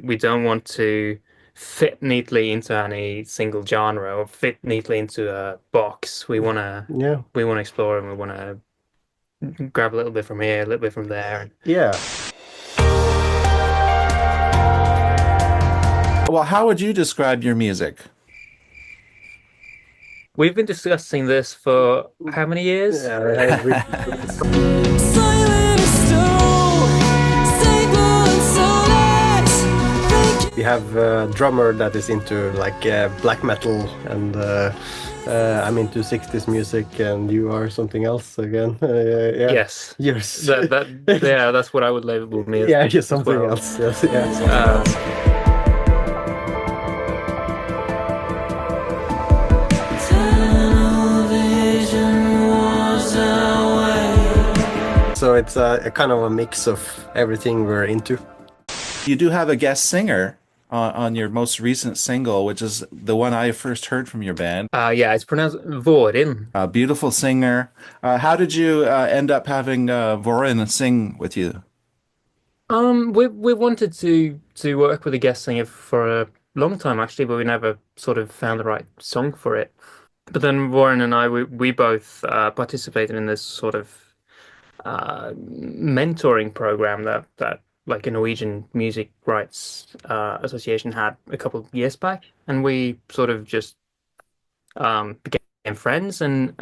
We don't want to fit neatly into any single genre or fit neatly into a box. Yeah. We want to explore and we want to grab a little bit from here, a little bit from there. Yeah. Well, how would you describe your music? We've been discussing this for how many years? Yeah, I agree. We have a drummer that is into like black metal, and I'm into 60s music, and you are something else again. Yeah, Yes. yes. Yeah, that's what I would label me Yeah, you're as something well. else. Yes, yeah, something Uh, else. So it's a kind of a mix of everything we're into. You do have a guest singer on your most recent single, which is the one I first heard from your band. yeah, it's pronounced Vårin. A beautiful singer. How did you end up having Vårin sing with you? We wanted to work with a guest singer for a long time actually, but we never sort of found the right song for it. But then Warren and I, we both participated in this sort of mentoring program that like a Norwegian Music Rights Association had a couple of years back, and we sort of just became friends and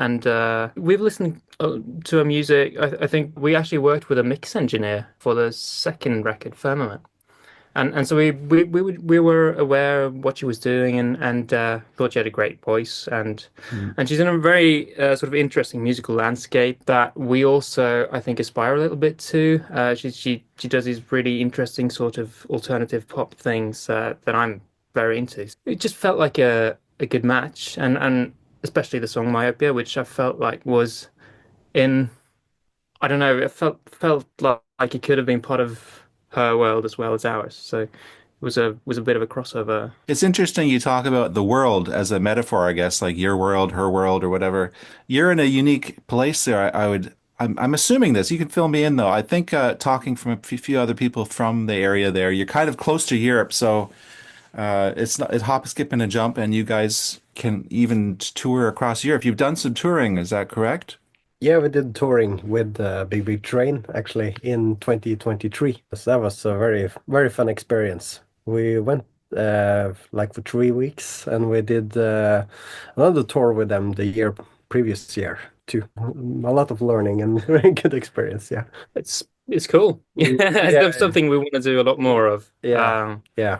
we've listened to her music. I think we actually worked with a mix engineer for the second record, Firmament. And so we were aware of what she was doing and thought she had a great voice Mm. and she's in a very sort of interesting musical landscape that we also I think aspire a little bit to. She does these really interesting sort of alternative pop things that I'm very into. It just felt like a good match and especially the song Myopia, which I felt like was in I don't know, it felt like it could have been part of her world as well as ours. So it was a bit of a crossover. It's interesting you talk about the world as a metaphor, I guess, like your world, her world, or whatever. You're in a unique place there. I'm assuming this. You can fill me in though. I think talking from a few other people from the area there, you're kind of close to Europe, so it's not it's hop, skip, and a jump, and you guys can even tour across Europe. You've done some touring, is that correct? Yeah, we did touring with Big Big Train actually in 2023. So that was a very fun experience. We went like for 3 weeks, and we did another tour with them the year previous year too. A lot of learning and very good experience. Yeah. It's cool. Yeah, Mm, it's yeah, something we want to do a lot more of. yeah, yeah.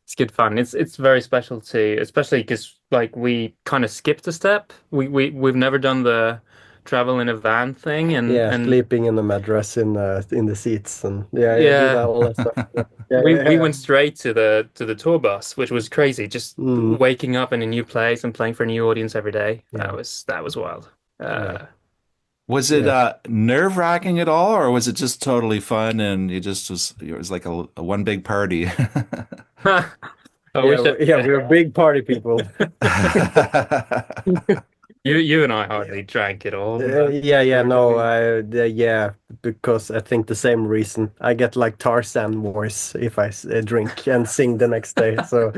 It's good fun. It's very special too, especially because like we kind of skipped a step. We've never done the travel in a van thing, Yeah, and sleeping in the mattress in the seats, and yeah, yeah, do that yeah, all that stuff. Yeah, yeah, we yeah. went straight to the tour bus, which was crazy. Just Mm, waking up in a new place and playing for a new audience every day. yeah, That was wild. yeah, Was it yeah. nerve-wracking at all, or was it just totally fun and it was like a one big party? I Yeah, wish I, yeah, we're big party people. you and I hardly drank at all, but Yeah, yeah, we're no, doing. yeah, because I think the same reason. I get like Tarzan voice if I drink and sing the next day. So,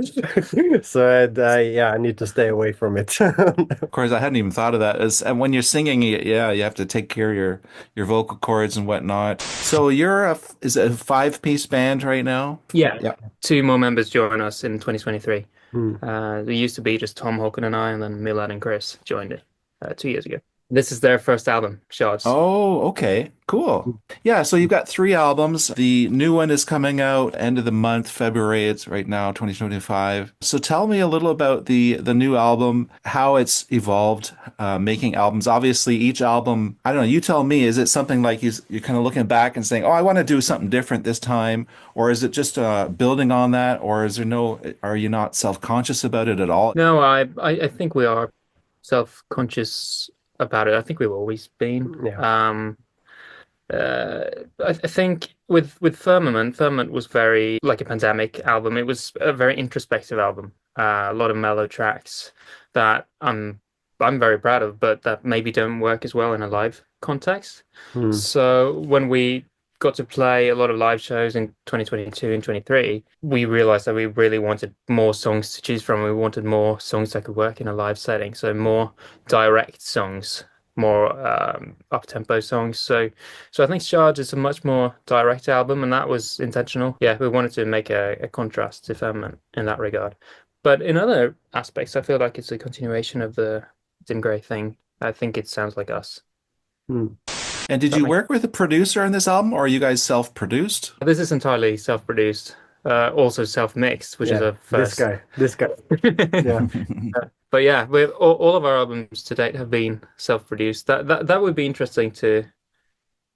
yeah, I need to stay away from it. Of course, I hadn't even thought of that. And when you're singing, yeah, you have to take care of your vocal cords and whatnot. So is it a five-piece band right now? Yeah, Yeah. two more members join us in 2023. Hmm. There used to be just Tom Hawken and I, and then Milad and Chris joined it 2 years ago. This is their first album, Shards. Oh, okay. Cool. Yeah, so you've got three albums. The new one is coming out end of the month, February. It's right now, 2025. So tell me a little about the new album, how it's evolved, making albums. Obviously, each album, I don't know, you tell me, is it something like you're kind of looking back and saying, "Oh, I want to do something different this time," or is it just building on that, or are you not self-conscious about it at all? No, I think we are self-conscious about it. I think we've always been. Yeah. I think with Firmament was very like a pandemic album. It was a very introspective album. A lot of mellow tracks that I'm very proud of, but that maybe don't work as well in a live context. Hmm. So when we got to play a lot of live shows in 2022 and 23, we realized that we really wanted more songs to choose from. We wanted more songs that could work in a live setting, so more direct songs, more up-tempo songs. So I think Charge is a much more direct album, and that was intentional. Yeah, we wanted to make a contrast to Firmament in that regard. But in other aspects, I feel like it's a continuation of the Dim Grey thing. I think it sounds like us. Hmm. And did That you makes work with a producer on this album, or are you guys self-produced? This is entirely self-produced, also self-mixed, which is Yeah, a first. this guy. Yeah. But yeah, all of our albums to date have been self-produced. That would be interesting to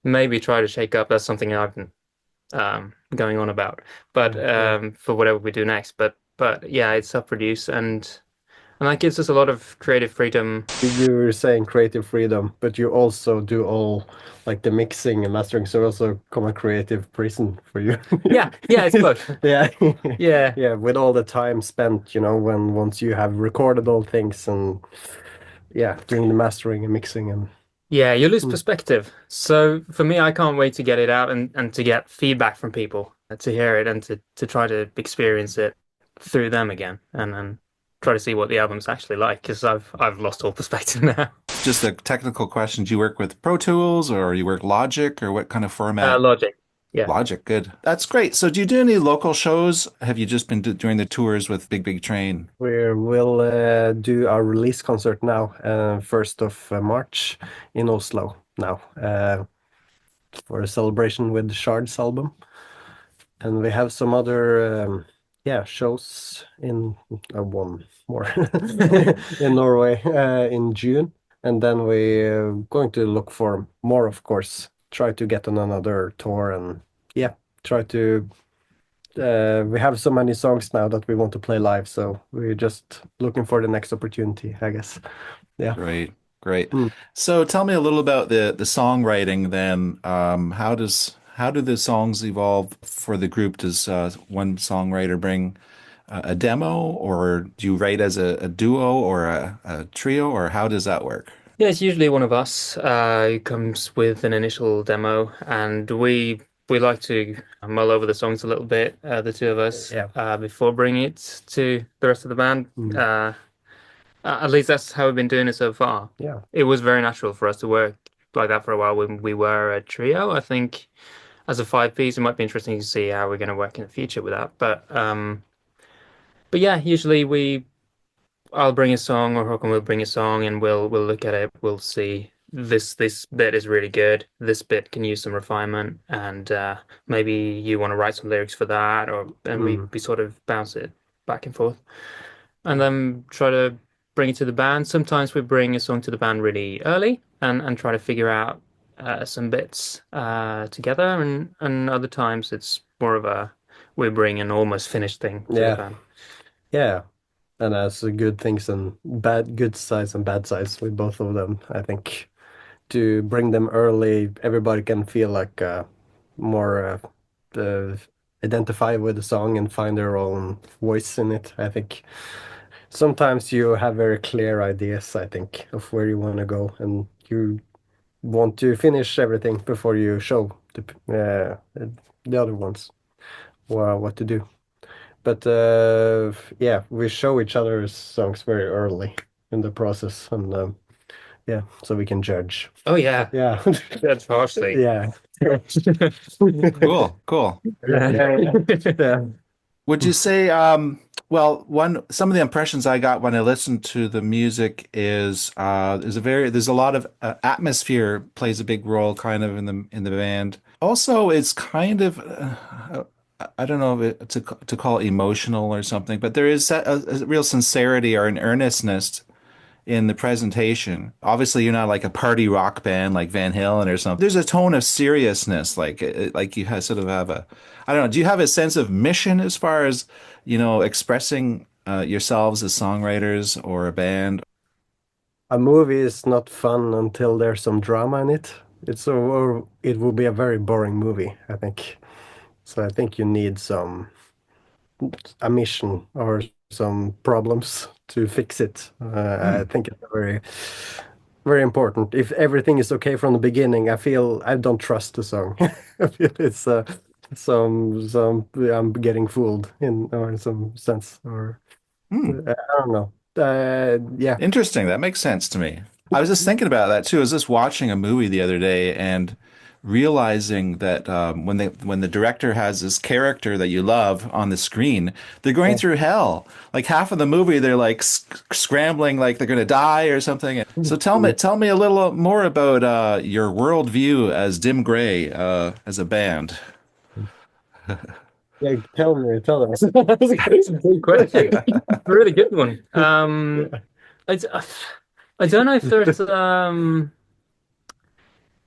maybe try to shake up. That's something I've been going on about. But Yeah. for whatever we do next. But yeah, it's self-produced and that gives us a lot of creative freedom. You were saying creative freedom, but you also do all like the mixing and mastering, so also come a creative prison for you. Yeah, it's both. Yeah. Yeah. Yeah, with all the time spent, when once you have recorded all things and yeah, doing the mastering and mixing and Yeah, you lose mm, perspective. So for me, I can't wait to get it out and to get feedback from people, to hear it and to try to experience it through them again and try to see what the album's actually like because I've lost all perspective now. Just a technical question. Do you work with Pro Tools or you work Logic or what kind of format? Logic. Yeah. Logic, good. That's great. So do you do any local shows? Have you just been doing the tours with Big Big Train? we'll do our release concert now, 1st of March in Oslo now, for a celebration with the Shards album. And we have some other shows in one more in Norway in June. And then we're going to look for more, of course. Try to get on another tour and yeah, try to. We have so many songs now that we want to play live, so we're just looking for the next opportunity, I guess. Yeah. Great, great. Mm. So tell me a little about the songwriting then. How do the songs evolve for the group? Does one songwriter bring a demo, or do you write as a duo or a trio, or how does that work? Yeah, it's usually one of us who comes with an initial demo, and we like to mull over the songs a little bit, the two of us, Yeah. before bringing it to the rest of the band. Mm. At least that's how we've been doing it so far. Yeah. It was very natural for us to work like that for a while when we were a trio. I think as a five piece, it might be interesting to see how we're going to work in the future with that. But yeah, usually I'll bring a song or Håkon will bring a song and we'll look at it. We'll see this bit is really good. This bit can use some refinement, and maybe you want to write some lyrics for that, or and we Mm. we sort of bounce it back and forth, and then try to bring it to the band. Sometimes we bring a song to the band really early and try to figure out some bits together, and other times it's more of a we bring an almost finished thing to the Yeah. band. Yeah. And as good things and good sides and bad sides with both of them, I think to bring them early, everybody can feel like more identify with the song and find their own voice in it. I think sometimes you have very clear ideas, I think, of where you want to go, and you want to finish everything before you show the other ones what to do. But yeah, we show each other's songs very early in the process, and yeah, so we can judge. Oh yeah, Yeah, that's harshly. yeah, Cool, cool. yeah. Would you say, well, some of the impressions I got when I listened to the music is there's a lot of atmosphere plays a big role kind of in the band. Also, it's kind of I don't know if to call it emotional or something, but there is a real sincerity or an earnestness in the presentation. Obviously, you're not like a party rock band like Van Halen or something. There's a tone of seriousness, like you sort of have I don't know. Do you have a sense of mission as far as, expressing yourselves as songwriters or a band? A movie is not fun until there's some drama in it. Or it will be a very boring movie, I think. So I think you need a mission or some problems to fix it. I think it's a very very important. If everything is okay from the beginning, I feel I don't trust the song. I feel it's some I'm getting fooled in or in some sense, or Hmm. I don't know. Yeah. Interesting. That makes sense to me. I was just thinking about that too. I was just watching a movie the other day and realizing that when the director has this character that you love on the screen, they're going through hell. Like half of the movie, they're like scrambling, like they're going to die or something. So tell me a little more about your worldview as Dim Gray as a band. Yeah, tell us. That's a good question. Really good one. I, d- I don't know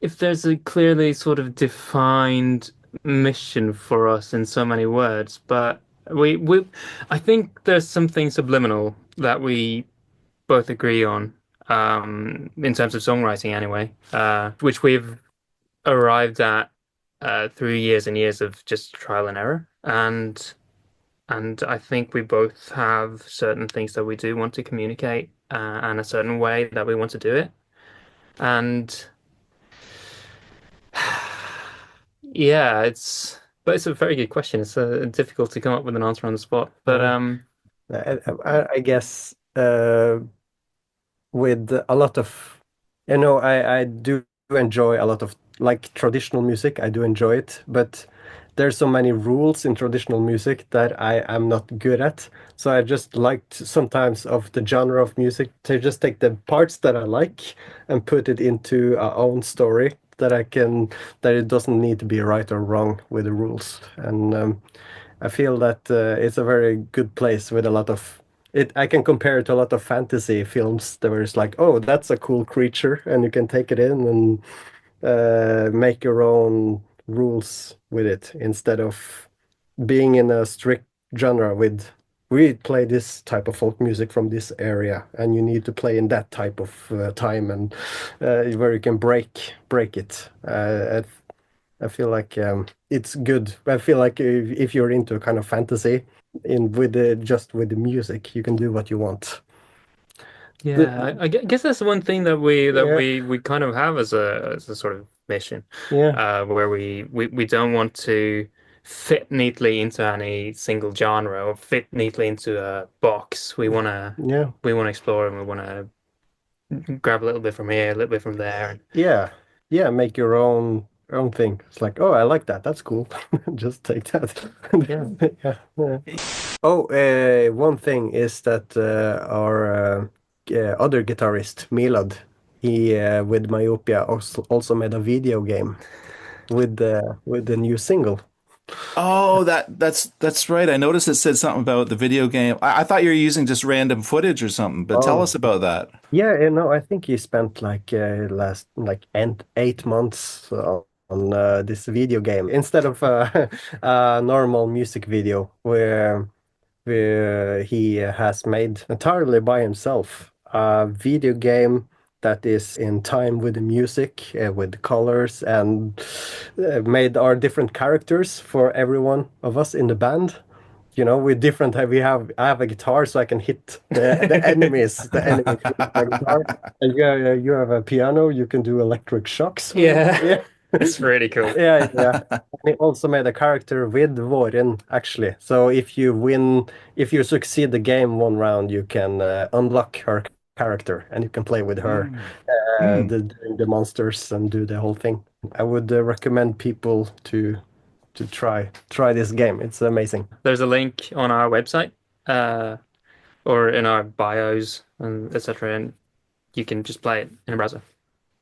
if there's a clearly sort of defined mission for us in so many words, but we I think there's something subliminal that we both agree on, in terms of songwriting anyway, which we've arrived at through years and years of just trial and error. And I think we both have certain things that we do want to communicate, and a certain way that we want to do it. And yeah, but it's a very good question. It's difficult to come up with an answer on the spot. But Yeah. I guess with a lot of, I do enjoy a lot of like traditional music. I do enjoy it, but there's so many rules in traditional music that I am not good at. So I just liked sometimes of the genre of music to just take the parts that I like and put it into our own story that it doesn't need to be right or wrong with the rules. And I feel that it's a very good place with a lot of it. I can compare it to a lot of fantasy films that where it's like, oh, that's a cool creature, and you can take it in and make your own rules with it instead of being in a strict genre with we play this type of folk music from this area and you need to play in that type of time and where you can break it. I feel like it's good. I feel like if you're into a kind of fantasy in with the just with the music, you can do what you want. yeah, The, I guess that's the one thing that yeah, we kind of have as a sort of mission, yeah, where we don't want to fit neatly into any single genre or fit neatly into a box. yeah. We wanna explore, and we wanna grab a little bit from here, a little bit from there. Yeah, yeah, make your own thing. It's like, oh, I like that. That's cool. Just take that. Yeah. Yeah, yeah. Oh, one thing is that our other guitarist, Milad, he with Myopia also made a video game with the new single. Oh, that's right. I noticed it said something about the video game. I thought you were using just random footage or something, but tell us Oh, about that. yeah, I think he spent like last like 8 months on this video game instead of a normal music video where he has made entirely by himself a video game that is in time with the music, with colors, and made our different characters for every one of us in the band. With different, I have a guitar so I can hit the enemies with my guitar. And you have a piano, you can do electric shocks with it. Yeah, Yeah. it's really cool. Yeah, yeah. And he also made a character with Vårin, actually. So if you succeed the game one round, you can unlock her character and you can play with her, Mm. Mm. doing the monsters and do the whole thing. I would recommend people to try this game. It's amazing. There's a link on our website, uh, or in our bios and etc. And you can just play it in a browser.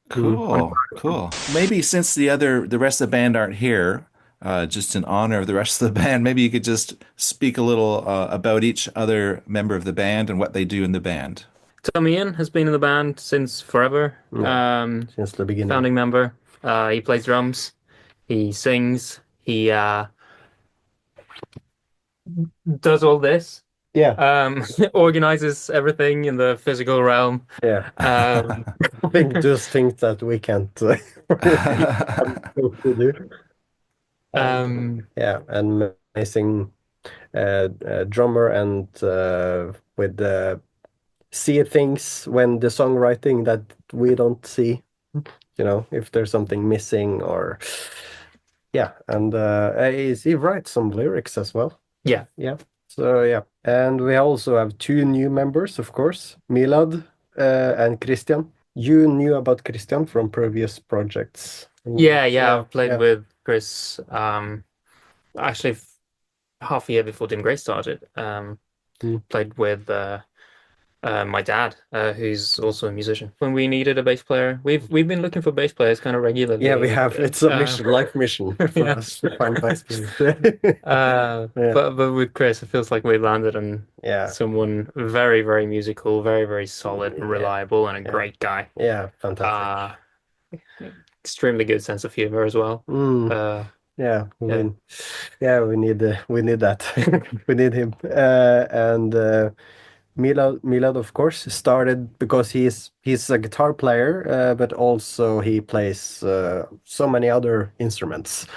Mm. On Cool, cool. Maybe since the rest of the band aren't here, just in honor of the rest of the band, maybe you could just speak a little about each other member of the band and what they do in the band. Tommy Ian has been in the band since forever. Yeah, since the beginning. Founding member. He plays drums. He sings. He does all this. Yeah, Organizes everything in the physical realm. yeah. Um, I think those things that we can't I'm supposed to do. And um, yeah, and amazing drummer and with see things when the songwriting that we don't see, if there's something missing or yeah, and he writes some lyrics as well. Yeah. Yeah. So yeah, and we also have two new members, of course, Milad and Christian. You knew about Christian from previous projects. Yeah, Yeah, I've played yeah. with Chris actually half a year before Dim Grey started. Mm. Played with my dad, who's also a musician. When we needed a bass player, we've been looking for bass players kind of Yeah, we regularly. have. It's a mission, life mission for Yeah. us to find nice players. Yeah, But with Chris, it feels like we landed on yeah, someone very, very musical, very, very solid and yeah, reliable, and a yeah, great guy. yeah. Fantastic. Uh, Extremely good sense of humor as well. Mm, Uh, yeah, yeah. we need that. We need him. And Milad, of course, started because he's a guitar player, but also he plays so many other instruments.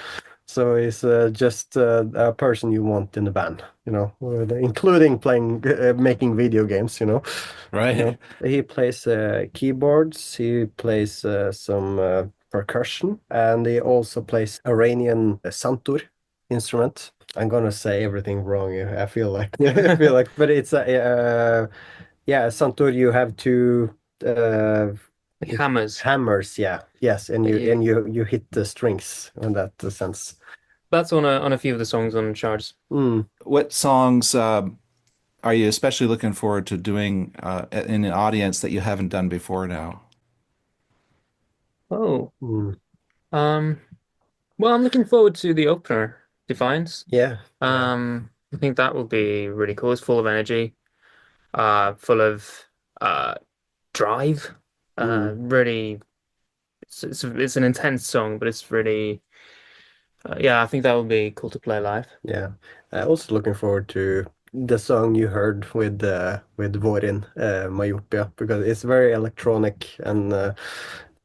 So he's just a person you want in the band, including playing, making video games, Right. He plays keyboards, he plays some percussion, and he also plays Iranian santur instrument. I'm gonna say everything wrong. I feel like I feel like, but it's a yeah, santur. You have two Hammers. hammers. Yeah, yes, and But you hit the strings in that sense. that's on a few of the songs on charts. Mm, What songs are you especially looking forward to doing in an audience that you haven't done before now? Oh, mm. um, well, I'm looking forward to the opener, Defiance. Yeah, yeah. I think that will be really cool. It's full of energy, full of uh drive. Mm, Really, it's an intense song, but it's really, yeah, I think that would be cool to play live. yeah. Also looking forward to the song you heard with Vårin, Myopia, because it's very electronic and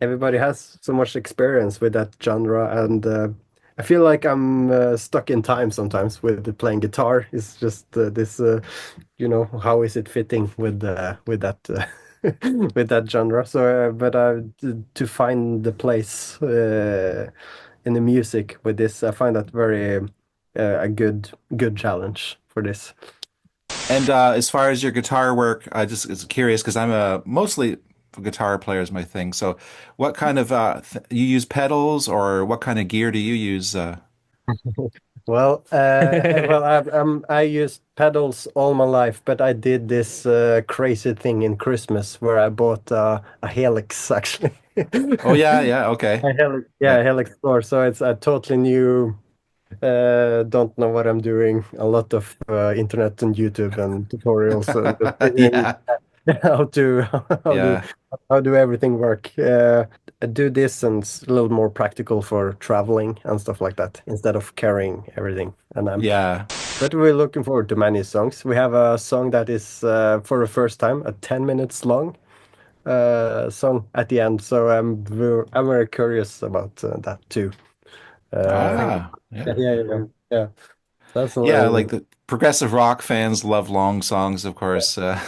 everybody has so much experience with that genre, and I feel like I'm stuck in time sometimes with playing guitar. It's just this, how is it fitting with that with that genre? So, but to find the place in the music with this, I find that very a good challenge for this. And as far as your guitar work, I just is curious because I'm a mostly guitar player is my thing. So, what kind of th you use pedals or what kind of gear do you use? I used pedals all my life, but I did this crazy thing in Christmas where I bought a Helix actually. Oh yeah, yeah, okay, A Helix, yeah, yeah, a Helix store. So it's a totally new. Don't know what I'm doing. A lot of internet and YouTube and tutorials and just figuring yeah, how to how do yeah, how do everything work. I do this and it's a little more practical for traveling and stuff like that instead of carrying everything. And yeah. but we're looking forward to many songs. We have a song that is for the first time a 10 minutes long song at the end. So I'm very curious about that too. Uh, Ah, yeah, yeah, yeah, yeah. Yeah. That's yeah. Like the progressive rock fans love long songs, of course. yeah,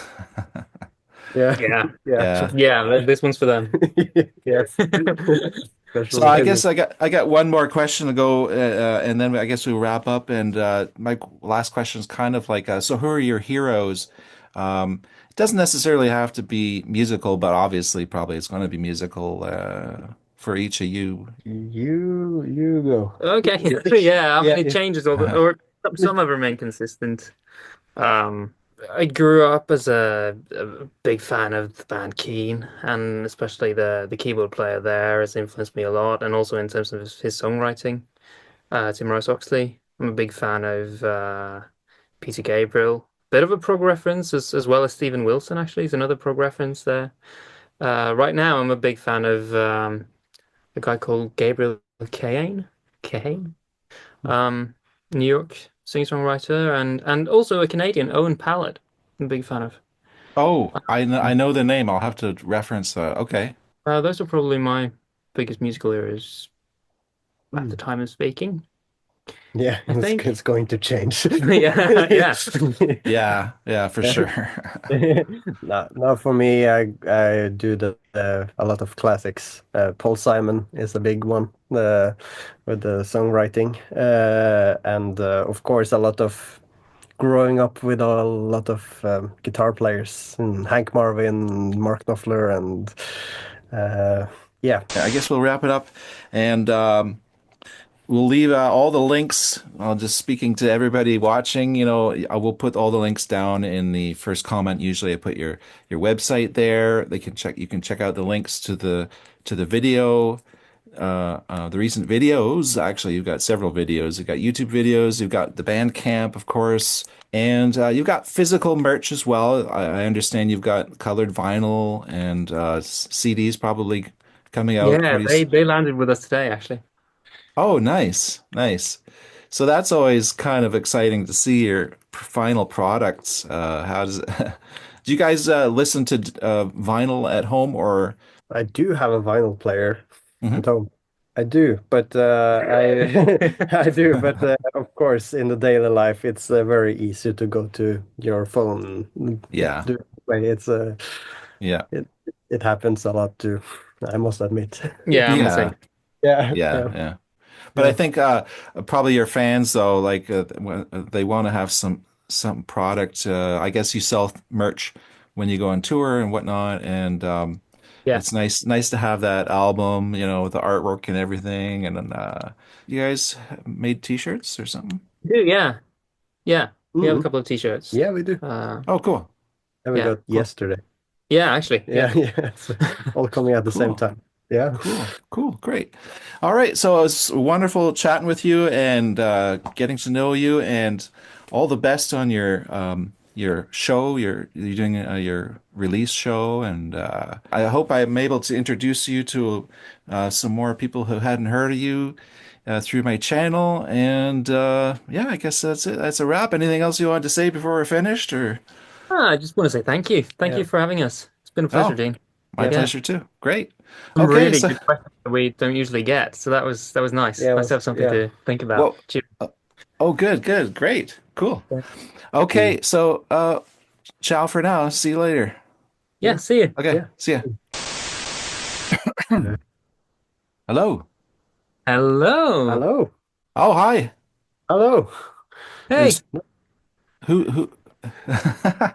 Yeah, yeah, Yeah. yeah, this one's for them. yes. So Especially I heavy. guess I got one more question to go, and then I guess we'll wrap up. And my last question is kind of like, so who are your heroes? It doesn't necessarily have to be musical, but obviously, probably it's going to be musical for each of you. You go. Okay, Yeah, yeah. I yeah, mean, it yeah. changes or some have remained consistent. Um, I grew up as a big fan of the band Keane, and especially the keyboard player there has influenced me a lot, and also in terms of his songwriting. Tim Rice Oxley. I'm a big fan of Peter Gabriel. Bit of a prog reference as well as Stephen Wilson, actually, is another prog reference there. Right now, I'm a big fan of a guy called Gabriel Kane. Kane? Um, New York singer-songwriter and also a Canadian, Owen Pallett. I'm a big fan of. Oh, I know the name. I'll have to reference. Okay. Those are probably my biggest musical eras at Mm. the time of speaking. Yeah, I think. it's going to change. Yeah, yeah, Yeah, for sure. Now for me, I do a lot of classics. Paul Simon is a big one with the songwriting, and of course a lot of growing up with a lot of guitar players, and Hank Marvin, Mark Knopfler, and uh, yeah. I guess we'll wrap it up, and we'll leave all the links. I'll just speaking to everybody watching. I will put all the links down in the first comment. Usually, I put your website there. They can check. You can check out the links to the video, the recent videos. Actually, you've got several videos. You've got YouTube videos. You've got the Bandcamp, of course, and you've got physical merch as well. I understand you've got colored vinyl and CDs probably coming out yeah. pretty. They landed with us today, actually. Oh, nice, nice. So that's always kind of exciting to see your final products. How does do you guys listen to vinyl at home or? I do have a vinyl player Mhm. at home. I do, but I do, but of course, in the daily life, it's very easy to go to your phone. Yeah, Do it way. yeah, It it happens a lot too. I must admit. Yeah, I'm the yeah, same. Yeah, yeah, yeah, yeah. But I yeah. think probably your fans though, like they want to have some product. I guess you sell merch when you go on tour and whatnot, and Yeah. it's nice to have that album, with the artwork and everything. And then you guys made t-shirts or something? Yeah, yeah. We have a Mm, couple of t-shirts. yeah, we do. Uh, Oh, cool, And we yeah, got cool, yesterday. yeah. Actually, Yeah, yeah. yeah. It's all coming at the same cool. time. Yeah. Cool. Great. All right. So it was wonderful chatting with you and getting to know you, and all the best on your show. You're doing your release show, and I hope I'm able to introduce you to some more people who hadn't heard of you through my channel. And yeah, I guess that's it. That's a wrap. Anything else you wanted to say before we're finished, or? I just want to say thank you. Thank Yeah. you for having us. It's been a pleasure, Oh, Dean. my Yeah. Yeah. pleasure too. Great. Some Okay. really So, good questions that we don't usually get. So that was nice. Yeah, Nice to have something yeah. to think about. well, Cheers. oh, good. Great. Cool. Yeah. Okay, so ciao for now. See you later. Yeah, Yeah. see you. Okay, Yeah. see ya. Uh, Hello. Hello. Hello. Oh, hi. Hello. Hey. There's who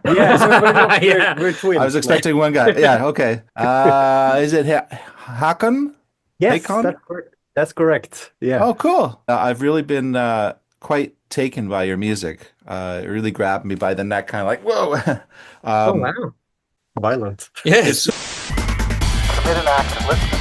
Yes, Yeah. we're I was twins. expecting one guy. Yeah, okay. Is it Hakon? Yes, Hakon? that's correct. That's correct. Yeah. Oh, cool. I've really been quite taken by your music. It really grabbed me by the neck, kind of like, whoa. Oh um, wow. Violent. Yes. it's Commit an act and listen